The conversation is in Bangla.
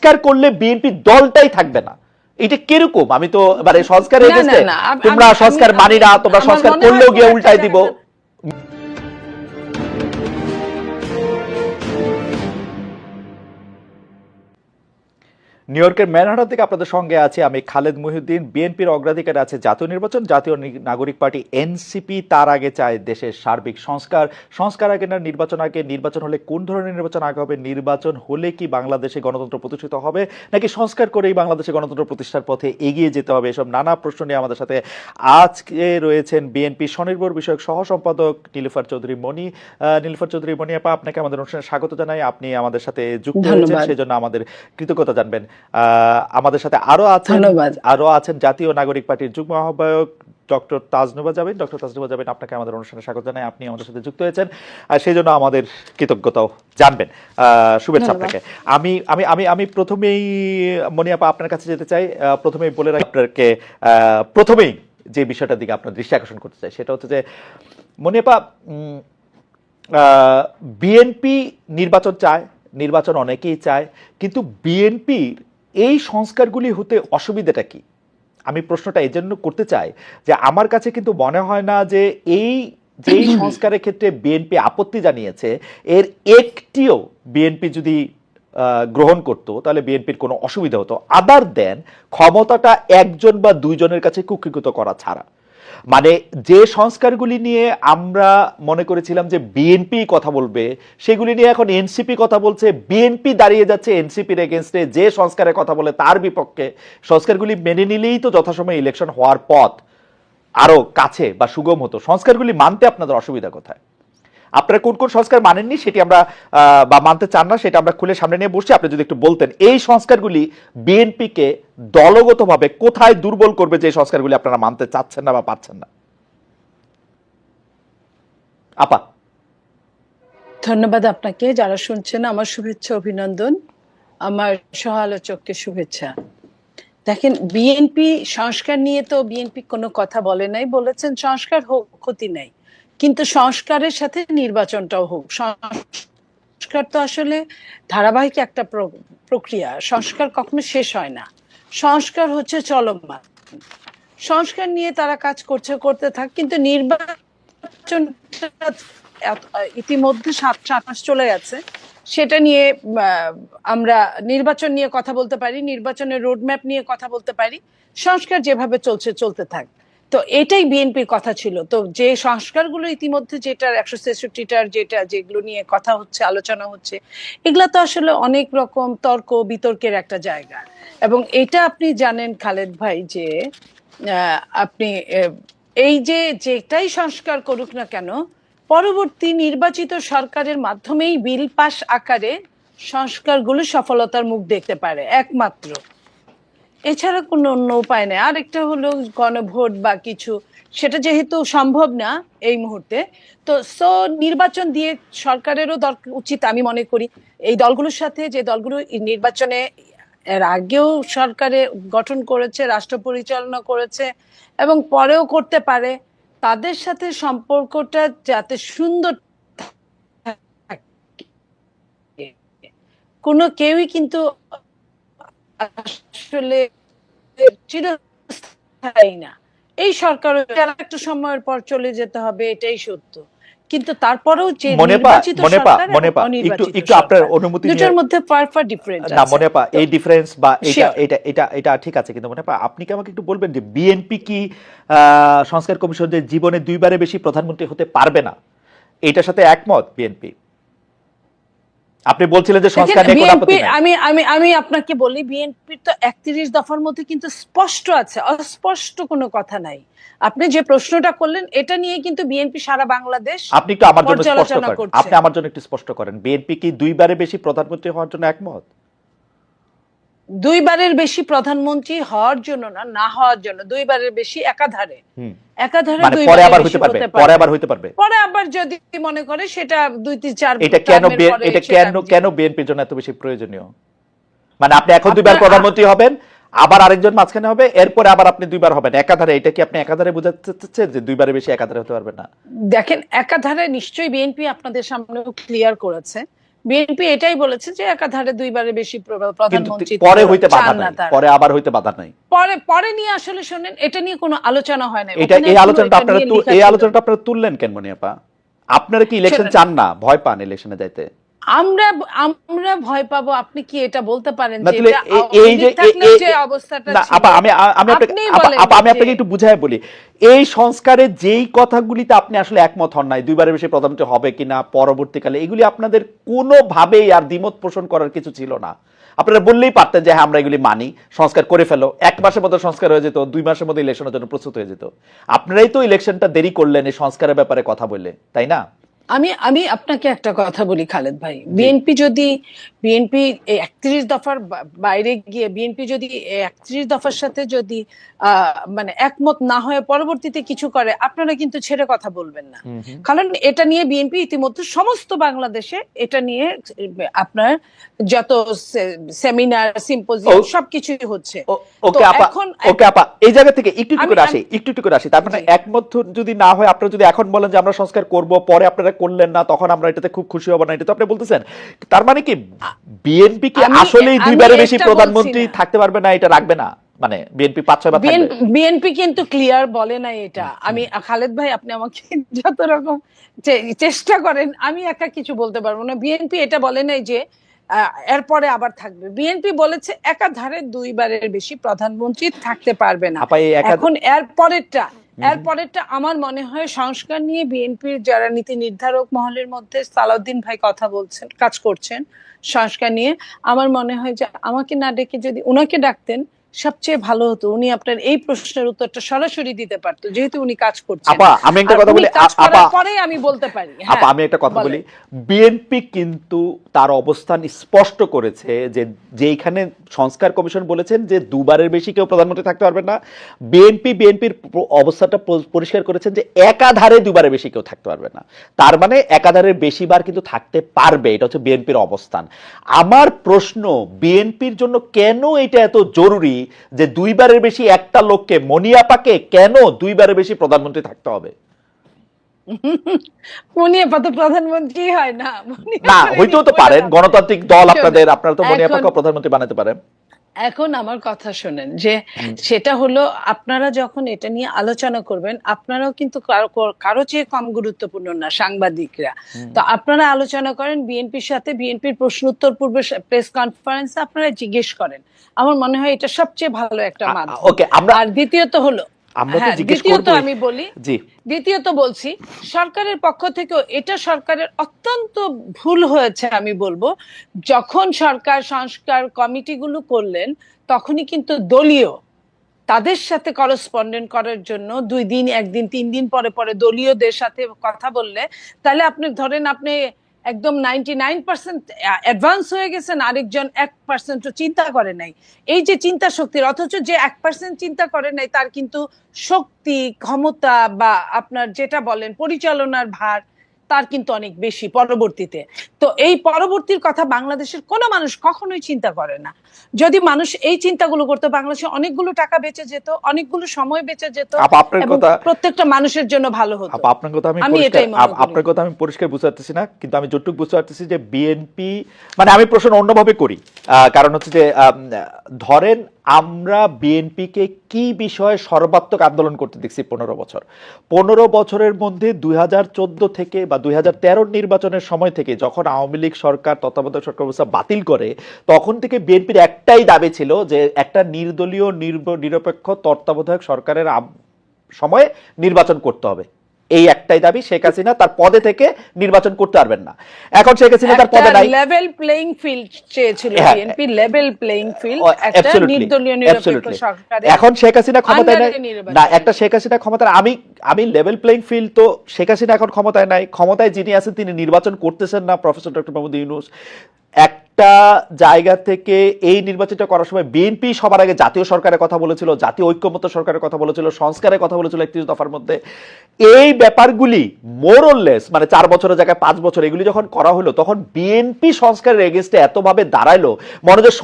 সংস্কার করলে বিএনপি দলটাই থাকবে না, এটা কিরকম? আমি তো মানে সংস্কার এগেইনস্টে, তোমরা সংস্কার মানি না, তোমরা সংস্কার করলেও গিয়ে উল্টাই দিব। নিউ ইয়র্কের ম্যানহাটন থেকে আপনাদের সঙ্গে আছে আমি খালেদ মহিউদ্দিন। বিএনপির অগ্রাধিকার আছে জাতীয় নির্বাচন, জাতীয় নাগরিক পার্টি এনসিপি তার আগে চায় দেশের সার্বিক সংস্কার। সংস্কার আগে না নির্বাচন আগে? নির্বাচন হলে কোন ধরনের নির্বাচন আগে হবে? নির্বাচন হলে কি বাংলাদেশে গণতন্ত্র প্রতিষ্ঠিত হবে, নাকি সংস্কার করেই বাংলাদেশে গণতন্ত্র প্রতিষ্ঠার পথে এগিয়ে যেতে হবে? এসব নানা প্রশ্ন নিয়ে আমাদের সাথে আজকে রয়েছেন বিএনপি স্বনির্ভর বিষয়ক সহ সম্পাদক নীলুফার চৌধুরী মনি। নীলুফার চৌধুরী মনি আপা, আপনাকে আমাদের অনুষ্ঠানে স্বাগত জানাই। আপনি আমাদের সাথে যুক্ত হয়েছেন, সেজন্য আমাদের কৃতজ্ঞতা জানবেন। আমাদের সাথে আরো আছেন জাতীয় নাগরিক পার্টির যুগ্ম আহ্বায়ক ডক্টর তাজনুবা জাবিন। ডক্টর তাজনুবা জাবিন, আপনাকে আমাদের অনুষ্ঠানে স্বাগত জানাই। আপনি আমাদের সাথে যুক্ত হয়েছেন, আর সেই জন্য আমাদের কৃতজ্ঞতাও জানবেন। শুভেচ্ছা আপনাকে। আমি আমি আমি আমি প্রথমেই মনি আপা আপনার কাছে যেতে চাই। প্রথমেই বলে রাখি আপনাকে, প্রথমেই যে বিষয়টার দিকে আপনার দৃষ্টি আকর্ষণ করতে চাই সেটা হচ্ছে যে মনি আপা, বিএনপি নির্বাচন চায়, নির্বাচন অনেকেই চায়, কিন্তু বিএনপির এই সংস্কারগুলি হতে অসুবিধাটা কি? আমি প্রশ্নটা এই জন্য করতে চাই যে আমার কাছে কিন্তু মনে হয় না যে এই যেই সংস্কারের ক্ষেত্রে বিএনপি আপত্তি জানিয়েছে এর একটিও বিএনপি যদি গ্রহণ করতো তাহলে বিএনপির কোনো অসুবিধা হতো, আদার দেন ক্ষমতাটা একজন বা দুইজনের কাছে কুক্ষিগত করা ছাড়া। মানে যে সংস্কারগুলি নিয়ে আমরা মনে করেছিলাম যে বিএনপি কথা বলবে, সেগুলি নিয়ে এখন এনসিপি কথা বলছে। বিএনপি দাঁড়িয়ে যাচ্ছে এনসিপির এগেনস্টে, যে সংস্কারের কথা বলে তার বিপক্ষে। সংস্কারগুলি মেনে নিলেই তো যথাসময়ে ইলেকশন হওয়ার পথ আরো কাছে বা সুগম হতো। সংস্কারগুলি মানতে আপনাদের অসুবিধা কোথায়? আপনারা কোন কোন সংস্কার মানেননি সেটি আমরা বা মানতে চান না সেটা আমরা খুলে সামনে নিয়ে বসছি। আপনি যদি একটু বলতেন এই সংস্কারগুলি বিএনপিকে দলগতভাবে কোথায় দুর্বল করবে, যে সংস্কারগুলি আপনারা মানতে চাচ্ছেন না বা পাচ্ছেন না? আপা। ধন্যবাদ আপনাকে। যারা শুনছেন আমার শুভেচ্ছা, অভিনন্দন। আমার সহ আলোচককে শুভেচ্ছা। দেখেন, বিএনপি সংস্কার নিয়ে তো বিএনপি কোনো কথা বলে নাই, বলেছেন সংস্কার হোক, ক্ষতি নাই, কিন্তু সংস্কারের সাথে নির্বাচনটাও হোক। সংস্কার তো আসলে ধারাবাহিক একটা প্রক্রিয়া, সংস্কার কখনো শেষ হয় না, সংস্কার হচ্ছে চলমান। সংস্কার নিয়ে তারা কাজ করতে থাক, কিন্তু নির্বাচন ইতিমধ্যে 7 মাস চলে গেছে, সেটা নিয়ে আমরা নির্বাচন নিয়ে কথা বলতে পারি, নির্বাচনের রোডম্যাপ নিয়ে কথা বলতে পারি, সংস্কার যেভাবে চলতে থাক। তো এটাই বিএনপির কথা ছিল। তো যে সংস্কারগুলো ইতিমধ্যে যেটার 163টার যেগুলো নিয়ে কথা হচ্ছে, আলোচনা হচ্ছে, এগুলা তো আসলে অনেক রকম তর্ক বিতর্কের একটা জায়গা। এবং এটা আপনি জানেন খালেদ ভাই যে আপনি এই যেটাই সংস্কার করুক না কেন, পরবর্তী নির্বাচিত সরকারের মাধ্যমেই বিল পাস আকারে সংস্কারগুলো সফলতার মুখ দেখতে পারে একমাত্র, এছাড়া কোনো অন্য উপায় নেই। আরেকটা হলো গণভোট বা কিছু, সেটা যেহেতু সম্ভব না এই মুহূর্তে, তো নির্বাচন দিয়ে সরকারেরও উচিত, আমি মনে করি এই দলগুলোর সাথে, যে দলগুলো নির্বাচনে এর আগেও সরকারে গঠন করেছে, রাষ্ট্র পরিচালনা করেছে এবং পরেও করতে পারে, তাদের সাথে সম্পর্কটা যাতে সুন্দর থাকে। কোনো কেউই কিন্তু আসলে চিরস্থায়ী না। এই সরকার একটা সময়ের পর চলে যেতে হবে, এটাই সত্য, কিন্তু তারপরেও যে নির্বাচিত সরকার এবং অনির্বাচিত একটু আপনার অনুমতি দুটোর মধ্যে ফার ডিফারেন্স আছে। না মনেপা, এই ডিফারেন্স বা এটা ঠিক আছে, কিন্তু মনেপা আপনি কি আমাকে একটু বলবেন যে বিএনপি কি সংস্কার কমিশনের জীবনে 2বারের বেশি প্রধানমন্ত্রী হতে পারবে না, এটার সাথে একমত বিএনপি? আপনি বলছিলেন যে সংস্কার নিয়ে কোনো আপত্তি নাই। আমি আপনাকে বলি, বিএনপির তো 31 দফার মধ্যে কিন্তু স্পষ্ট আছে, অস্পষ্ট কোনো কথা নাই। আপনি যে প্রশ্নটা করলেন এটা নিয়ে কিন্তু বিএনপি সারা বাংলাদেশ, আপনি একটু আমার জন্য স্পষ্ট করেন, আপনি আমার জন্য একটু স্পষ্ট করেন, বিএনপি কি 2বারের বেশি প্রধানমন্ত্রী হওয়ার জন্য একমত? 2বারের বেশি প্রধানমন্ত্রী হওয়ার জন্য না হওয়ার জন্য, 2বারের বেশি একাধারে মানে পরে আবার হতে পারবে, পরে আবার হতে পারবে, পরে আবার যদি মনে করে সেটা 2-3-4। এটা কেন বিএনপির জন্য এত বেশি প্রয়োজনীয়? মানে আপনি এখন 2বার প্রধানমন্ত্রী হবেন, আবার আরেকজন মাঝখানে হবে, এরপরে আবার আপনি 2বার হবেন একাধারে, এটা কি আপনি একাধারে বোঝাতে চাচ্ছেন যে 2বারের বেশি একাধারে হতে পারবে না? দেখেন, একাধারে নিশ্চয়ই বিএনপি আপনাদের সামনে ক্লিয়ার করেছে বিএনপি এটাই বলেছে যে একাধারে দুইবারের বেশি কিন্তু প্রধানমন্ত্রী পরে হইতে বাধা চান না নাই, তারা। পরে আবার হইতে বাধা নাই। পরে পরে নিয়ে আসলে শোনেন, এটা নিয়ে কোনো আলোচনা হয় না। এটা এই আলোচনাটা আপনারা আপনারা তুললেন কেন মনি আপা? আপনারা কি ইলেকশন চান না, ভয় পান ইলেকশনে যাইতে? আমরা আমরা ভয় পাবো? আপনি কি এটা বলতে পারেন না, যে তাহলে এই যে যে অবস্থাটা না ছিল? আপা, আমি আমি আপনাকে একটু বুঝাই বলি। এই সংস্কারের যেই কথাগুলিতে আপনি আসলে একমত হন নাই, দুইবারের বেশি প্রধানমন্ত্রী হবে কিনা পরবর্তীকালে, এগুলি আপনাদের কোনোভাবেই আর দ্বিমত পোষণ করার কিছু ছিল না। আপনারা বললেই পারতেন যে হ্যাঁ আমরা এগুলি মানি, সংস্কার করে ফেলো, 1 মাসের মধ্যে সংস্কার হয়ে যেত, 2 মাসের মধ্যে ইলেকশনের জন্য প্রস্তুত হয়ে যেত। আপনারাই তো ইলেকশনটা দেরি করলেন এই সংস্কারের ব্যাপারে কথা বলে, তাই না? আমি আমি আপনাকে একটা কথা বলি খালেদ ভাই, বিএনপি 31 দফার বাইরে গিয়ে বিএনপি যদি 31 দফার সাথে যদি মানে একমত না হয়ে পরবর্তীতে কিছু করে, আপনারা কিন্তু ছেড়ে কথা বলবেন না। কারণ এটা নিয়ে বিএনপি ইতিমধ্যে সমস্ত বাংলাদেশে এটা নিয়ে আপনার যত সেমিনার, সিম্পোজিয়াম সবকিছুই হচ্ছে। ওকে আপা, ওকে আপা, এই জায়গা থেকে একটু একটু করে আসি। তার মানে একমত যদি না হয়, আপনারা যদি এখন বলেন যে আমরা সংস্কার করব, পরে আপনারা করলেন না, তখন আমরা এটাতে খুব খুশি হব না, এটা তো আপনি বলতেছেন। তার মানে কি বিএনপি কি আসলেই দুইবারের বেশি প্রধানমন্ত্রী থাকতে পারবে না, এটা রাখবে না? মানে বিএনপি 5-6 বার থাকবে? বিএনপি কিন্তু ক্লিয়ার বলে না এটা। আমি খালেদ ভাই, আপনি আমাকে যত রকম চেষ্টা করেন, আমি একা কিছু বলতে পারবো না। বিএনপি এটা বলে নাই যে এরপরে আবার থাকবে। বিএনপি বলেছে একাধারে দুইবারের বেশি প্রধানমন্ত্রী থাকতে পারবে না। এখন এরপরেরটা আমার মনে হয় সংস্কার নিয়ে বিএনপির যারা নীতি নির্ধারক মহলের মধ্যে সালাউদ্দিন ভাই কথা বলছেন, কাজ করছেন সংস্কার নিয়ে, আমার মনে হয় যে আমাকে না ডেকে যদি উনাকে ডাকতেন সবচেয়ে ভালো হতো। উনি আপনার এই প্রশ্নের উত্তরটা সরাসরি দিতে পারতো, যেহেতু উনি কাজ করছেন। আপা আমি একটা কথা বলি, আপা পরে আমি বলতে পারি। আপা আমি একটা কথা বলি, বিএনপি কিন্তু তার অবস্থান স্পষ্ট করেছে যে যেখানে সংস্কার কমিশন বলেছেন যে দুবারের বেশি কেউ প্রধানমন্ত্রী থাকতে পারবে না, বিএনপির অবস্থাটা পরিষ্কার করেছেন যে একাধারে দুবারের বেশি কেউ থাকতে পারবে না। তার মানে একাধারের বেশিবার কিন্তু থাকতে পারবে, এটা হচ্ছে বিএনপির অবস্থান। আমার প্রশ্ন, বিএনপির জন্য কেন এটা এত জরুরি যে দুইবারের বেশি একটা লোককে, মনিয়াপাকে কেন দুইবারের বেশি প্রধানমন্ত্রী থাকতে হবে? মনিয়াপা তো প্রধানমন্ত্রী হয় না। না, হইতেও তো পারেন, গণতান্ত্রিক দল আপনাদের, আপনারা তো মনিয়াপাকে প্রধানমন্ত্রী বানাতে পারেন। এখন আমার কথা শোনেন, যে সেটা হলো আপনারা যখন এটা নিয়ে আলোচনা করবেন, আপনারাও কিন্তু কারো চেয়ে কম গুরুত্বপূর্ণ না সাংবাদিকরা। তো আপনারা আলোচনা করেন বিএনপির সাথে, বিএনপির প্রশ্ন উত্তর পূর্বে প্রেস কনফারেন্সে আপনারা জিজ্ঞেস করেন। আমার মনে হয় এটা সবচেয়ে ভালো একটা মাধ্যম। আর দ্বিতীয়ত হলো, দ্বিতীয়ত বলছি, সরকারের পক্ষ থেকেও এটা সরকারের অত্যন্ত ভুল হয়েছে আমি বলবো। যখন সরকার সংস্কার কমিটিগুলো করলেন, তখনই কিন্তু দলীয় তাদের সাথে করসপন্ডেন্ট করার জন্য 2 দিন, 1 দিন, 3 দিন পরে পরে দলীয়দের সাথে কথা বললে, তাহলে আপনি ধরেন আপনি একদম 99% অ্যাডভান্স হয়ে গেছেন, আরেকজন 1% চিন্তা করে নাই। এই যে চিন্তা শক্তির, অথচ যে 1% চিন্তা করে নাই তার কিন্তু শক্তি, ক্ষমতা বা আপনার যেটা বলেন পরিচালনার ভার, তার কিন্তু অনেক বেশি পরবর্তীতে। তো এই পরবর্তীর কথা বাংলাদেশের কোনো মানুষ কখনোই চিন্তা করে না। যদি মানুষ এই চিন্তাগুলো করতো, বাংলাদেশে অনেকগুলো টাকা বেঁচে যেত, অনেকগুলো সময় বেঁচে যেত, প্রত্যেকটা মানুষের জন্য ভালো হতো। আপনার কথা আমি পরিষ্কার বুঝতে পারতেছি না, কিন্তু আমি যতটুকু বুঝতে পারতেছি যে বিএনপি, মানে আমি প্রশ্ন অন্যভাবে করি, কারণ হচ্ছে যে ধরেন আমরা বিএনপিকে কি বিষয়ে সর্বাত্মক আন্দোলন করতে দেখছি 15 বছরের মধ্যে 2014 থেকে বা 2013 নির্বাচনের সময় থেকে, যখন আওয়ামী লীগ সরকার, তত্ত্বাবধায়ক সরকার ব্যবস্থা বাতিল করে, তখন থেকে বিএনপির একটাই দাবি ছিল যে একটা নির্দলীয় নিরপেক্ষ তত্ত্বাবধায়ক সরকারের সময়ে নির্বাচন করতে হবে। এই একটাই দাবি। শেখ হাসিনা তার পদে থেকে নির্বাচন করতে পারবেন না। এখন শেখ হাসিনা তার পদে নাই, লেভেল প্লেইং ফিল্ড চেয়েছিল বিএনপি, লেভেল প্লেইং ফিল্ড, একটা নির্দলীয় নিরপেক্ষ সরকার। এখন শেখ হাসিনা ক্ষমতায় নাই না, একটা শেখ হাসিনা ক্ষমতায়, আমি লেভেল প্লেইং ফিল্ড, তো শেখ হাসিনা এখন ক্ষমতায় নাই, ক্ষমতায় যিনি আছেন তিনি নির্বাচন করতেছেন না, প্রফেসর ডক্টর মোহাম্মদ ইউনূস। একটা জায়গা থেকে এই নির্বাচনটা করার সময় বিএনপি সবার আগে জাতীয় সরকারের কথা বলেছিল, জাতীয় ঐক্যমত্য সরকারের কথা বলেছিল, সংস্কারের কথা বলেছিল 31 দফার মধ্যে। এই ব্যাপারগুলি মোর অর লেস, মানে 4 বছরের জায়গায় 5 বছর, এগুলি যখন করা হলো, তখন বিএনপি সংস্কারের এগেইনস্টে এতভাবে দাঁড়াইলো, মনে হয়